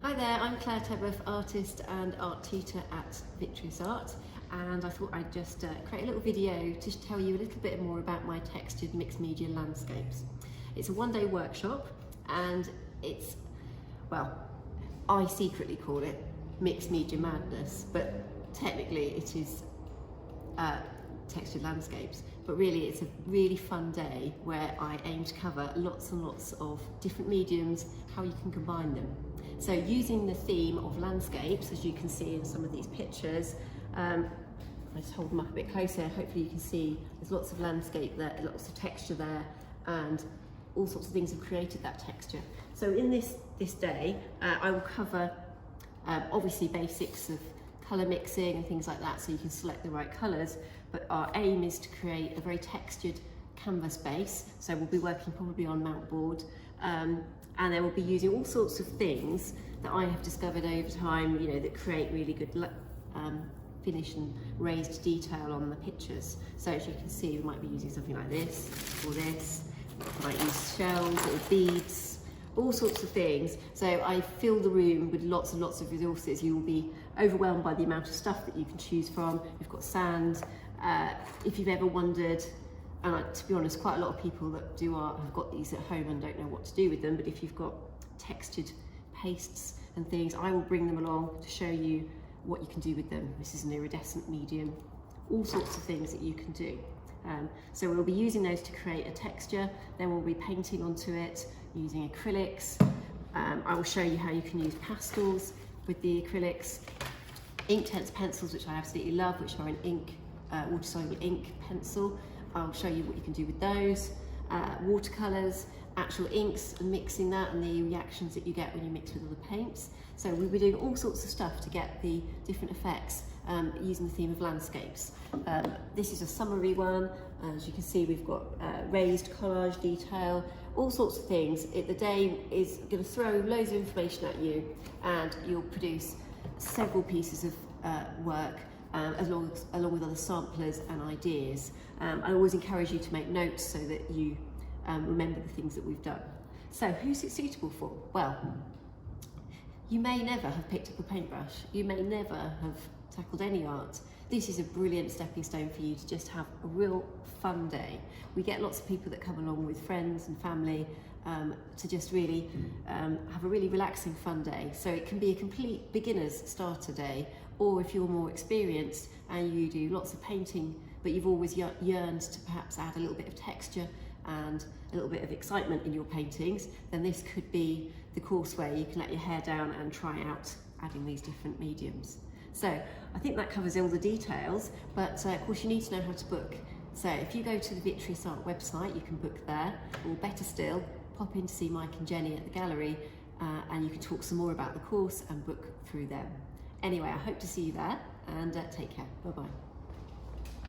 Hi there, I'm Clare Tebboth, artist and art tutor at Vitreus Art, and I thought I'd just create a little video to tell you a little bit more about my textured mixed media landscapes. It's a one-day workshop and it's, well, I secretly call it mixed media madness, but technically it is textured landscapes. But really it's a really fun day where I aim to cover lots and lots of different mediums, how you can combine them. So using the theme of landscapes, as you can see in some of these pictures, I just hold them up a bit closer, hopefully you can see there's lots of landscape there, lots of texture there, and all sorts of things have created that texture. So in this day, I will cover obviously basics of colour mixing and things like that, so you can select the right colours, but our aim is to create a very textured canvas base. So we'll be working probably on mount board, and then we'll be using all sorts of things that I have discovered over time, you know, that create really good finish and raised detail on the pictures. So as you can see, we might be using something like this or this. We might use shells or beads, all sorts of things. So I fill the room with lots and lots of resources. You will be overwhelmed by the amount of stuff that you can choose from. We've got sand. If you've ever wondered, and to be honest, quite a lot of people that do art have got these at home and don't know what to do with them, but if you've got textured pastes and things, I will bring them along to show you what you can do with them. This is an iridescent medium, all sorts of things that you can do. So we'll be using those to create a texture, then we'll be painting onto it using acrylics. I will show you how you can use pastels with the acrylics, Inktense pencils, which I absolutely love, which are an ink, water-soluble ink pencil. I'll show you what you can do with those, watercolours, actual inks, and mixing that and the reactions that you get when you mix with other paints. So we'll be doing all sorts of stuff to get the different effects using the theme of landscapes. This is a summary one. As you can see, we've got raised collage detail, all sorts of things. The day is going to throw loads of information at you, and you'll produce several pieces of work along with other samplers and ideas. I always encourage you to make notes so that you remember the things that we've done. So who's it suitable for? Well, you may never have picked up a paintbrush, you may never have tackled any art. This is a brilliant stepping stone for you to just have a real fun day. We get lots of people that come along with friends and family to just really have a really relaxing fun day. So it can be a complete beginner's starter day, or if you're more experienced and you do lots of painting but you've always yearned to perhaps add a little bit of texture and a little bit of excitement in your paintings, then this could be the course where you can let your hair down and try out adding these different mediums. So I think that covers all the details, but of course you need to know how to book. So if you go to the Vitreus Art website, you can book there, or better still, pop in to see Mike and Jenny at the gallery, and you can talk some more about the course and book through them. Anyway, I hope to see you there, and take care. Bye-bye.